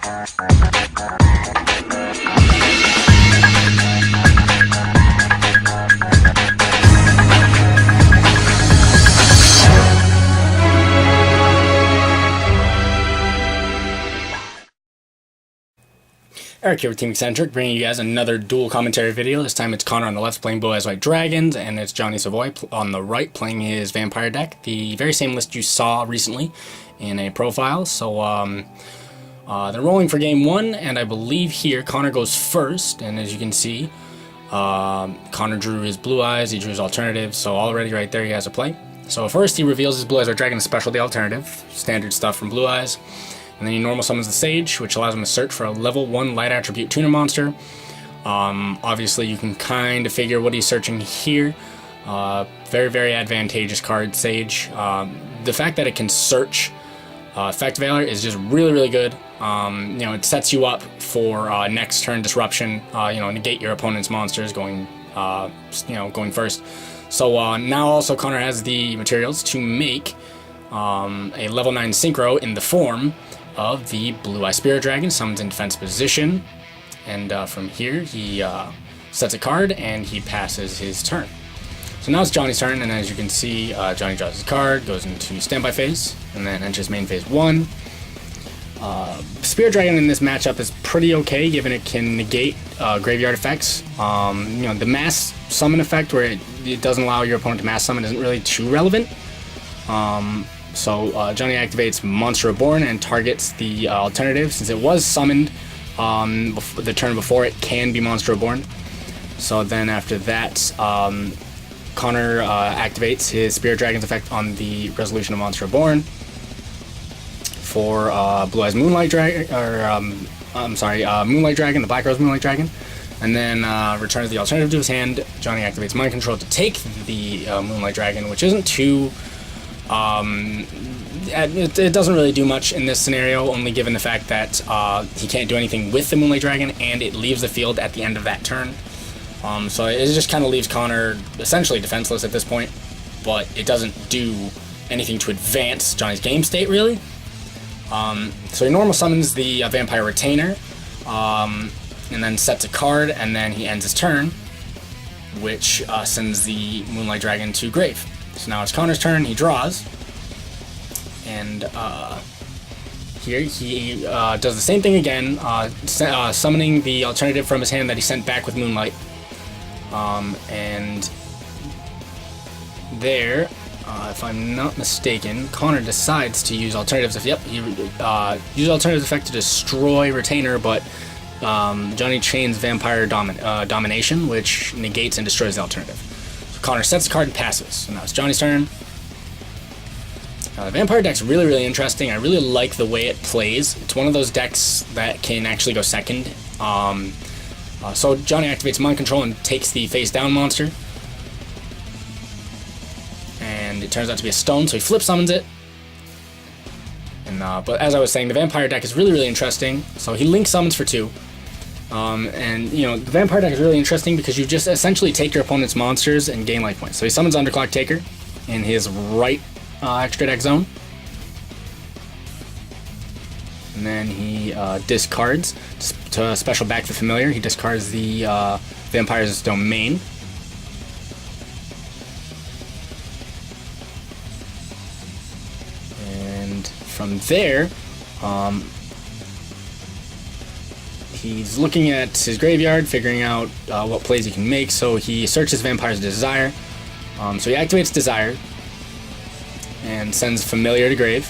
Eric here with Team Eccentric, bringing you guys another dual commentary video. This time it's Connor on the left playing Blue Eyes White Dragons, and it's Johnny Savoy on the right playing his Vampire deck. The very same list you saw recently in a profile. So they're rolling for game one, and I believe here Connor goes first. And as you can see, Connor drew his Blue Eyes, he drew his alternative, so already right there he has a play. So first he reveals his Blue Eyes White Dragon special, the alternative, standard stuff from Blue Eyes. And then he normal summons the Sage, which allows him to search for a level 1 light attribute tuner monster. Obviously, you can kind of figure what he's searching here. Very, very advantageous card, Sage. The fact that it can search Effect Veiler is just really, really good. It sets you up for next turn disruption. Negate your opponent's monsters going first. So now also Connor has the materials to make a level 9 synchro in the form of the Blue Eye Spirit Dragon, summons in defense position, and from here he sets a card and he passes his turn. So now it's Johnny's turn, and as you can see, Johnny draws his card, goes into standby phase, and then enters main phase 1. Spirit Dragon in this matchup is pretty okay, given it can negate graveyard effects. The mass summon effect, where it doesn't allow your opponent to mass summon, isn't really too relevant. So Johnny activates Monster Reborn and targets the alternative. Since it was summoned the turn before, it can be Monster Reborn. So then after that, Connor activates his Spirit Dragon's effect on the resolution of Monster Reborn for Blue Eyes Moonlight Dragon, Moonlight Dragon, the Black Rose Moonlight Dragon, and then returns the alternative to his hand. Johnny activates Mind Control to take the Moonlight Dragon, which isn't too... it doesn't really do much in this scenario, only given the fact that he can't do anything with the Moonlight Dragon, and it leaves the field at the end of that turn. So it just kind of leaves Connor essentially defenseless at this point, but it doesn't do anything to advance Johnny's game state, really. So he normal summons the Vampire Retainer, and then sets a card, and then he ends his turn, which sends the Moonlight Dragon to grave. So now it's Connor's turn, he draws, and here he does the same thing again, summoning the alternative from his hand that he sent back with Moonlight. And there, if I'm not mistaken, Connor decides to use alternatives. He uses alternatives effect to destroy Retainer, but Johnny chains Vampire Domination, which negates and destroys the alternative. Connor sets the card and passes. So now it's Johnny's turn. The Vampire deck's really, really interesting. I really like the way it plays. It's one of those decks that can actually go second. So Johnny activates Mind Control and takes the face down monster. And it turns out to be a stone, so he flip summons it. And but as I was saying, the Vampire deck is really, really interesting. So he link summons for 2. The Vampire deck is really interesting because you just essentially take your opponent's monsters and gain life points. So he summons Underclock Taker in his right extra deck zone. And then he discards to special back the familiar. He discards the Vampire's Domain. And from there, he's looking at his graveyard, figuring out what plays he can make, so he searches Vampire's Desire. So he activates Desire and sends Familiar to grave,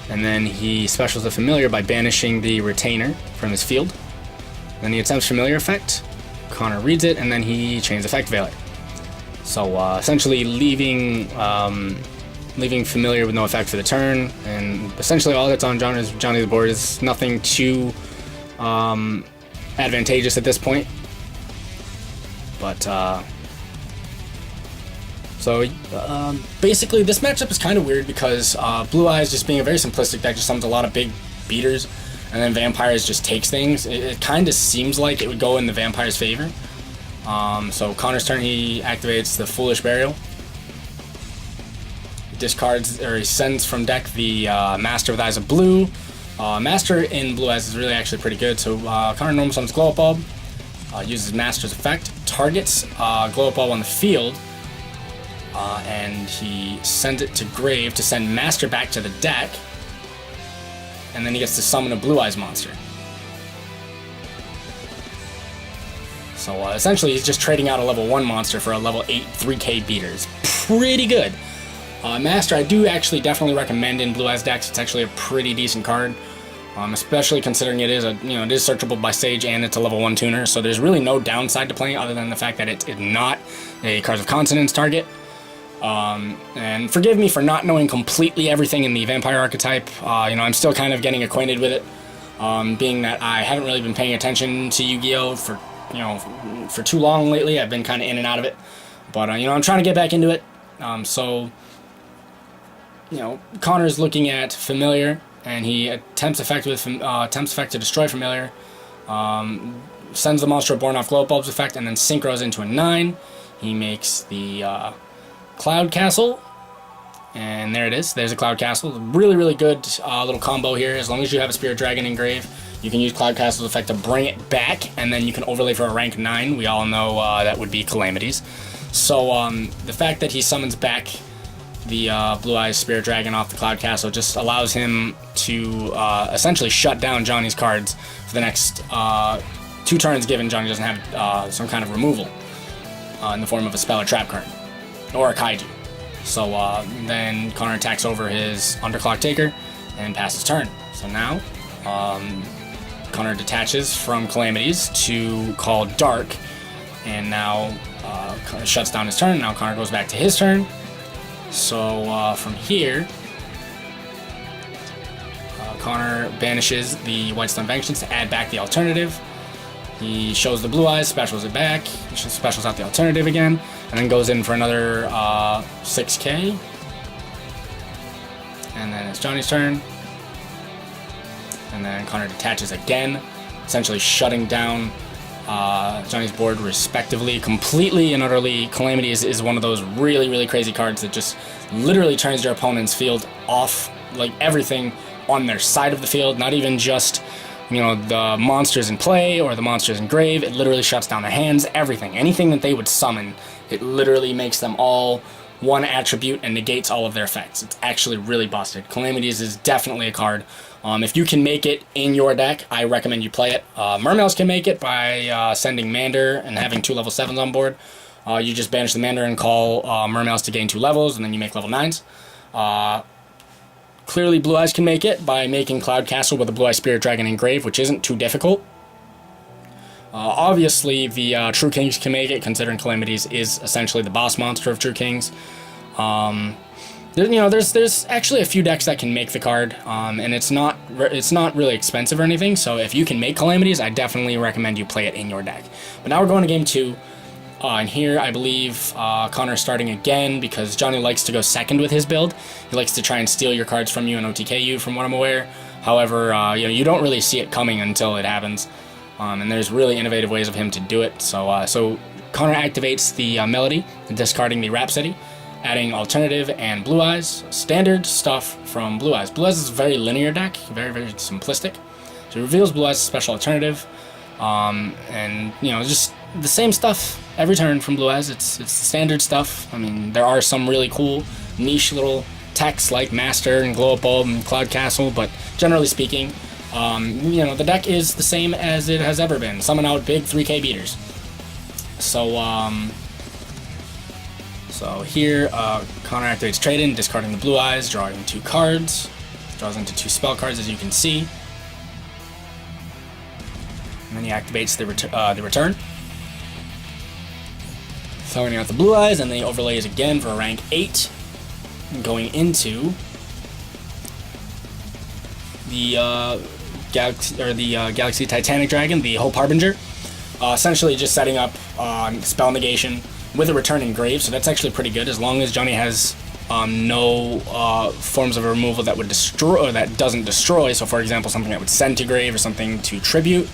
and then he specials the Familiar by banishing the Retainer from his field. Then he attempts Familiar effect, Connor reads it, and then he chains Effect Veiler. So essentially leaving Familiar with no effect for the turn, and essentially all that's on Johnny's board is nothing too advantageous at this point, but basically this matchup is kind of weird because Blue Eyes, just being a very simplistic deck, just summons a lot of big beaters, and then Vampires just takes things. It kind of seems like it would go in the Vampire's favor. So Connor's turn, he activates the Foolish Burial. He discards, or he sends from deck the Master with Eyes of Blue, Master in Blue Eyes is really actually pretty good. So Connor normal summons Glow Up Bulb, uses Master's effect, targets Glow Up Bulb on the field, and he sends it to Grave to send Master back to the deck, and then he gets to summon a Blue Eyes monster. So essentially he's just trading out a level 1 monster for a level 8 3k beater. It's pretty good. Master I do actually definitely recommend in Blue Eyes decks. It's actually a pretty decent card, especially considering it is it is searchable by Sage and it's a level 1 tuner. So there's really no downside to playing other than the fact that it's not a Cards of Consonance target. And forgive me for not knowing completely everything in the vampire archetype. I'm still kind of getting acquainted with it, being that I haven't really been paying attention to Yu-Gi-Oh for too long lately. I've been kind of in and out of it, but I'm trying to get back into it. Connor's looking at Familiar, and he attempts effect to destroy Familiar, sends the monster born off Glow Up Bulb's effect, and then synchros into a 9. He makes the Cloud Castle, and there it is. There's a Cloud Castle. Really, really good little combo here. As long as you have a Spirit Dragon in Grave, you can use Cloud Castle's effect to bring it back, and then you can overlay for a rank 9. We all know that would be Calamities. So the fact that he summons back the Blue Eyes Spirit Dragon off the Cloud Castle just allows him to essentially shut down Johnny's cards for the next 2 turns, given Johnny doesn't have some kind of removal in the form of a spell or trap card, or a Kaiju. So then Connor attacks over his Underclock Taker and passes turn. So now Connor detaches from Calamities to call Dark, and now shuts down his turn. Now Connor goes back to his turn. So from here, Connor banishes the Whitestone Vengeance to add back the alternative. He shows the Blue Eyes, specials it back, he specials out the alternative again, and then goes in for another 6k. And then it's Johnny's turn. And then Connor detaches again, essentially shutting down Johnny's board respectively, completely and utterly. Calamity is one of those really, really crazy cards that just literally turns your opponent's field off, like everything on their side of the field, not even just the monsters in play or the monsters in grave. It literally shuts down their hands, everything, anything that they would summon. It literally makes them all one attribute and negates all of their effects. It's actually really busted. Calamities is definitely a card. If you can make it in your deck, I recommend you play it. Mermails can make it by sending Mander and having 2 level 7s on board. You just banish the Mander and call Mermails to gain 2 levels, and then you make level 9s. Clearly, Blue Eyes can make it by making Cloud Castle with a Blue Eye Spirit Dragon in Grave, which isn't too difficult. Obviously, the True Kings can make it, considering Calamities is essentially the boss monster of True Kings. There's actually a few decks that can make the card, and it's not really expensive or anything. So if you can make Calamities, I definitely recommend you play it in your deck. But now we're going to game 2. And here, I believe Connor's starting again because Johnny likes to go second with his build. He likes to try and steal your cards from you and OTK you, from what I'm aware. However, you don't really see it coming until it happens. And there's really innovative ways of him to do it. So Connor activates the Melody, discarding the Rhapsody, adding Alternative and Blue Eyes. Standard stuff from Blue Eyes. Blue Eyes is a very linear deck, very, very simplistic. So it reveals Blue Eyes' special alternative. And just the same stuff every turn from Blue Eyes. It's the standard stuff. I mean, there are some really cool niche little techs like Master and Glow Up Bulb and Cloud Castle, but generally speaking, the deck is the same as it has ever been. Summon out big 3k beaters. So here, Connor activates Trade-In, discarding the Blue Eyes, drawing 2 cards. Draws into 2 spell cards, as you can see. And then he activates the return. Throwing out the Blue Eyes, and then he overlays again for a rank 8. Going into the Galaxy Titanic Dragon, the Hope Harbinger. Essentially just setting up spell negation with a return in Grave, so that's actually pretty good as long as Johnny has no forms of removal that would destroy, or that doesn't destroy. So for example, something that would send to Grave or something to tribute,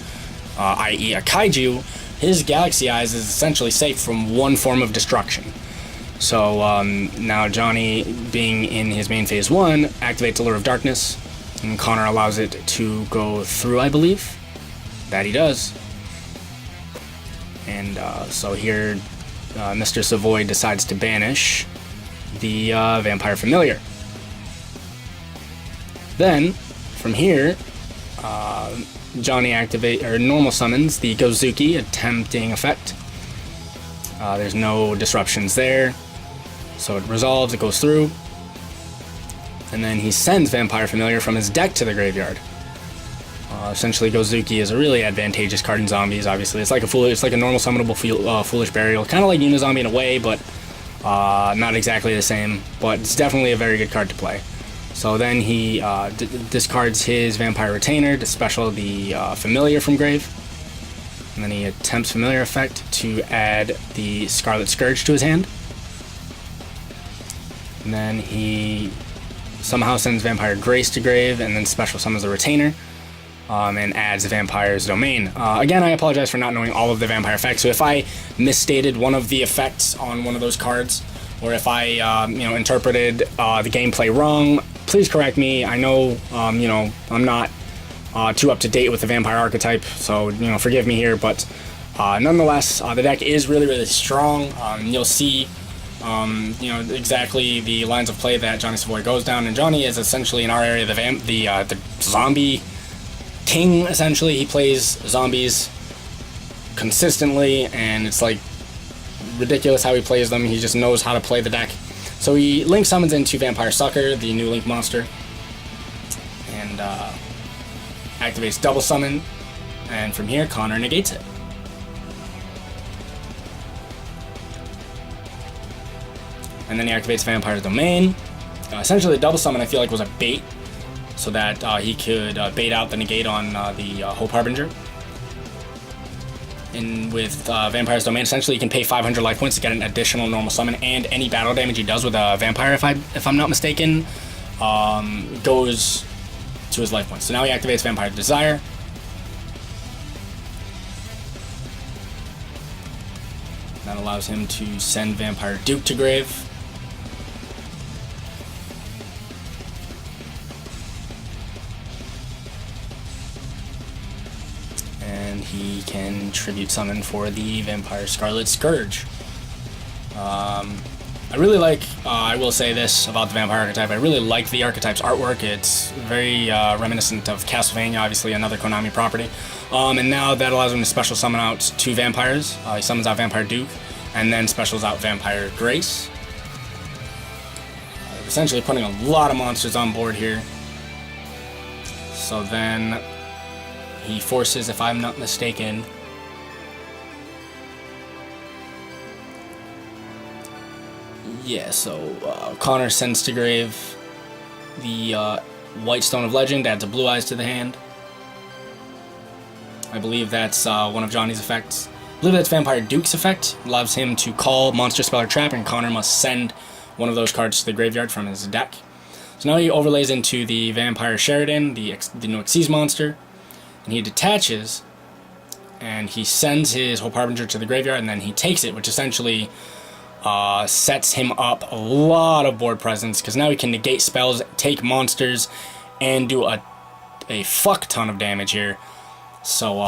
i.e. a Kaiju. His Galaxy Eyes is essentially safe from one form of destruction. So now Johnny, being in his main phase 1, activates Allure of Darkness, And Connor allows it to go through, I believe. That he does. And so here, Mr. Savoy decides to banish the Vampire Familiar. Then, from here, Johnny normal summons the Gozuki, a tempting effect. There's no disruptions there, so it resolves, it goes through. And then he sends Vampire Familiar from his deck to the graveyard. Essentially, Gozuki is a really advantageous card in zombies. Obviously, it's like a normal summonable Foolish Burial, kind of like Unizombie in a way, but not exactly the same. But it's definitely a very good card to play. So then he discards his Vampire Retainer to special the Familiar from grave, and then he attempts Familiar effect to add the Scarlet Scourge to his hand. And then he somehow sends Vampire Grace to grave, and then special summons the Retainer. And adds the Vampire's Domain. Again, I apologize for not knowing all of the Vampire effects, so if I misstated one of the effects on one of those cards, or if I interpreted the gameplay wrong, please correct me. I know I'm not too up to date with the Vampire archetype, so forgive me here, but nonetheless, the deck is really, really strong. You'll see exactly the lines of play that Johnny Savoy goes down, and Johnny is essentially in our area the zombie king. Essentially, he plays zombies consistently, and it's like ridiculous how he plays them. He just knows how to play the deck. So he link summons into Vampire Sucker, the new link monster, and activates double summon, and from here Connor negates it. And then he activates Vampire's Domain. Essentially, double summon I feel like was a bait, so that he could bait out the negate on the Hope Harbinger. And with Vampire's Domain, essentially you can pay 500 life points to get an additional normal summon, and any battle damage he does with a Vampire, if I'm not mistaken, goes to his life points. So now he activates Vampire Desire. That allows him to send Vampire Duke to grave. And he can tribute summon for the Vampire Scarlet Scourge. I really like, I will say this about the Vampire archetype, I really like the archetype's artwork. It's very reminiscent of Castlevania, obviously another Konami property. And now that allows him to special summon out 2 vampires. He summons out Vampire Duke, and then specials out Vampire Grace. Essentially putting a lot of monsters on board here. So then he forces, if I'm not mistaken, Connor sends to grave the White Stone of Legend, adds a Blue Eyes to the hand. I believe that's one of Johnny's effects. I believe that's Vampire Duke's effect. Allows him to call Monster, Spell, or Trap, and Connor must send one of those cards to the graveyard from his deck. So now he overlays into the Vampire Sheridan, the new Xyz monster, and he detaches, and he sends his Hope Harbinger to the graveyard, and then he takes it, which essentially sets him up a lot of board presence, because now he can negate spells, take monsters, and do a fuck ton of damage here. So,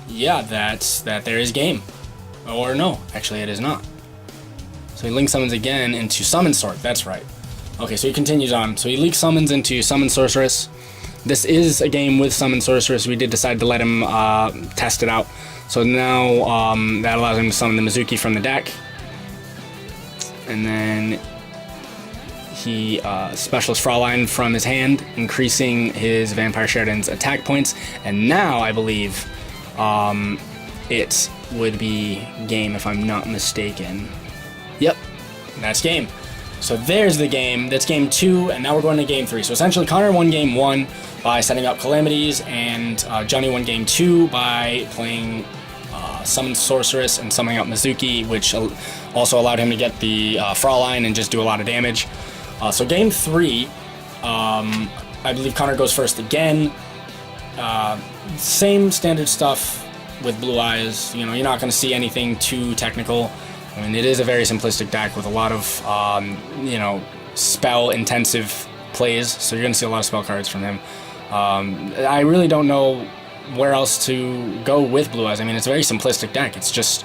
yeah, that there is game. Or no, actually it is not. So he link summons again into Summon Sword, that's right. Okay, so he continues on. So he link summons into Summon Sorceress. This is a game with Summon Sorceress. We did decide to let him test it out. So now that allows him to summon the Mizuki from the deck. And then he specials Fraulein from his hand, increasing his Vampire Sheridan's attack points. And now I believe it would be game, if I'm not mistaken. Yep, that's game. So there's the game. That's game 2, and now we're going to game 3. So essentially, Connor won game 1 by setting up Calamities, and Johnny won game 2 by playing Summon Sorceress and summoning out Mizuki, which also allowed him to get the Fraulein and just do a lot of damage. So game 3, I believe Connor goes first again. Same standard stuff with Blue Eyes. You know, you're not going to see anything too technical. I mean, it is a very simplistic deck with a lot of, spell-intensive plays, so you're going to see a lot of spell cards from him. I really don't know where else to go with Blue Eyes. I mean, it's a very simplistic deck. It's just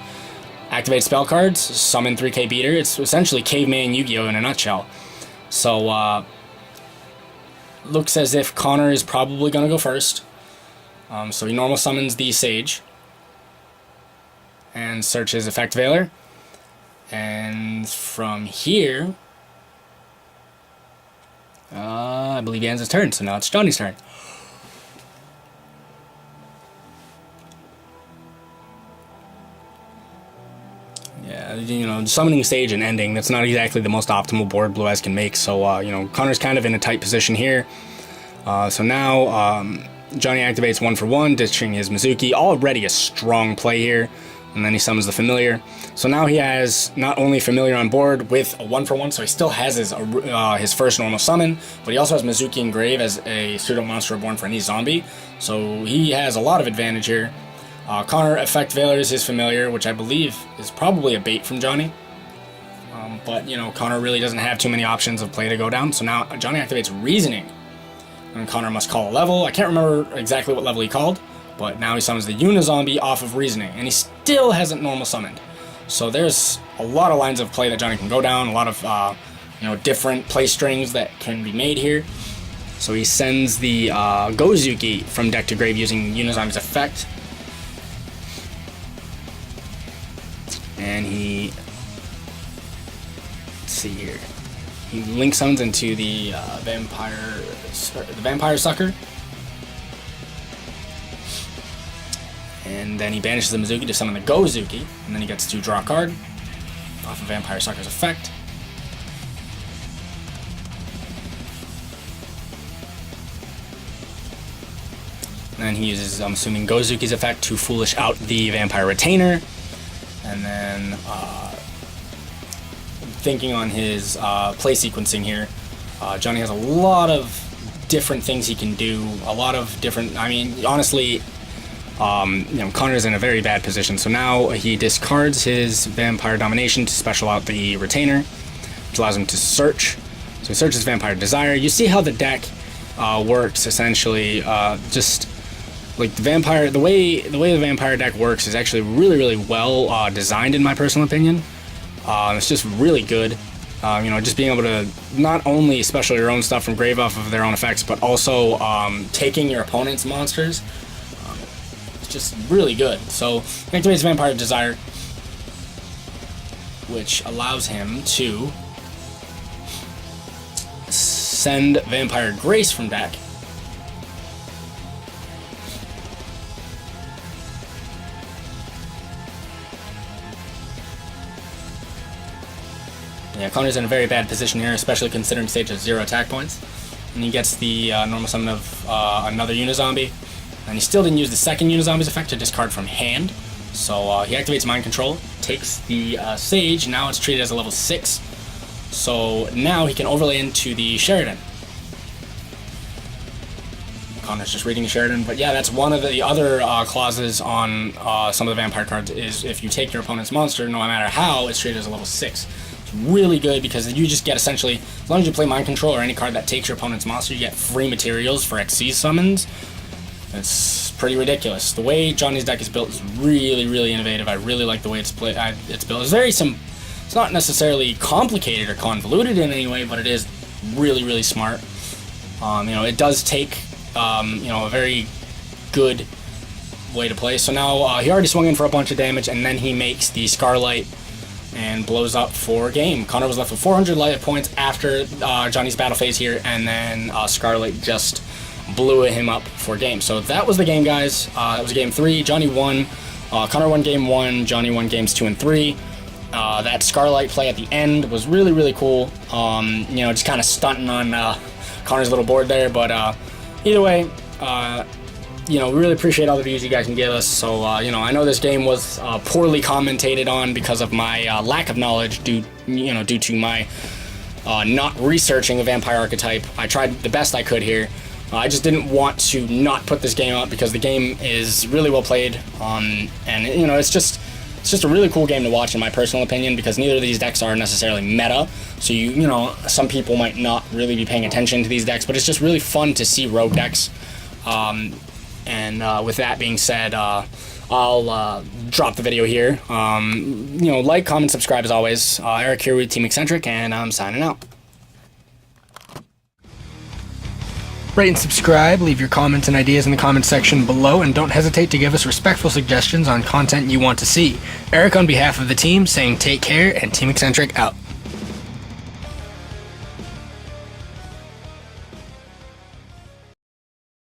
activate spell cards, summon 3k beater. It's essentially Caveman Yu-Gi-Oh! In a nutshell. So, looks as if Connor is probably going to go first. So he normal summons the Sage and searches Effect Veiler. And from here, I believe he ends his turn, so now it's Johnny's turn. Yeah, you know, summoning Sage and ending, that's not exactly the most optimal board Blue Eyes can make, so, you know, Connor's kind of in a tight position here. So now, Johnny activates 1-for-1, ditching his Mizuki, already a strong play here. And then he summons the Familiar. So now he has not only Familiar on board with a 1-for-1, so he still has his first normal summon, but he also has Mizuki Engrave as a pseudo-monster reborn for any zombie. So he has a lot of advantage here. Connor Effect Veiler is his Familiar, which I believe is probably a bait from Johnny. But, you know, Connor really doesn't have too many options of play to go down. So now Johnny activates Reasoning. And Connor must call a level. I can't remember exactly what level he called. But now he summons the Unizombie off of Reasoning, and he still hasn't normal summoned. So there's a lot of lines of play that Johnny can go down, a lot of you know, different play strings that can be made here. So he sends the Gozuki from deck to grave using Unizombie's effect. And he, let's see here, he link summons into the Vampire Sucker. And then he banishes the Mizuki to summon the Gozuki, and then he gets to draw a card off of Vampire Sucker's effect. And then he uses, I'm assuming, Gozuki's effect to foolish out the Vampire Retainer. And then, thinking on his play sequencing here, Johnny has a lot of different things he can do, a lot of different, I mean, honestly, you know, Connor's in a very bad position. So now he discards his Vampire Domination to special out the Retainer, which allows him to search. So he searches Vampire Desire. You see how the deck works, essentially. Just like the way the Vampire deck works is actually really well designed, in my personal opinion. It's just really good. You know, just being able to not only special your own stuff from grave off of their own effects, but also taking your opponent's monsters. Just really good. So activates Vampire Desire, which allows him to send Vampire Grace from deck. Yeah, Connor's in a very bad position here, especially considering Sage has 0 attack points. And he gets the normal summon of another Unizombie. And he still didn't use the second Unizombie's effect to discard from hand. So he activates Mind Control, takes the Sage, now it's treated as a level 6. So now he can overlay into the Sheridan. Connor's just reading the Sheridan, but yeah, that's one of the other clauses on some of the Vampire cards, is if you take your opponent's monster, no matter how, it's treated as a level 6. It's really good because you just get essentially, as long as you play Mind Control or any card that takes your opponent's monster, you get free materials for XC summons. It's pretty ridiculous. The way Johnny's deck is built is really innovative. I really like the way it's built. It's very it's not necessarily complicated or convoluted in any way, but it is really smart. You know, it does take you know, a very good way to play. So now he already swung in for a bunch of damage, and then he makes the Scarlight and blows up for game. Connor was left with 400 life points after Johnny's battle phase here, and then Scarlight just blew him up for game. So that was the game, guys. That was game 3. Johnny won. Connor won game 1. Johnny won games 2 and 3. That Scarlight play at the end was really cool. You know, just kind of stunting on Connor's little board there. But either way, you know, we really appreciate all the views you guys can give us. So, you know, I know this game was poorly commentated on because of my lack of knowledge due to my not researching a vampire archetype. I tried the best I could here. I just didn't want to not put this game out because the game is really well played, and you know, it's just It's just a really cool game to watch, in my personal opinion, because neither of these decks are necessarily meta. So you know, some people might not really be paying attention to these decks, but it's just really fun to see rogue decks. With that being said, I'll drop the video here. You know, like, comment, subscribe as always. Eric here with Team Eccentric, and I'm signing out. Rate and subscribe, leave your comments and ideas in the comment section below, and don't hesitate to give us respectful suggestions on content you want to see. Eric on behalf of the team saying take care, and Team Eccentric out.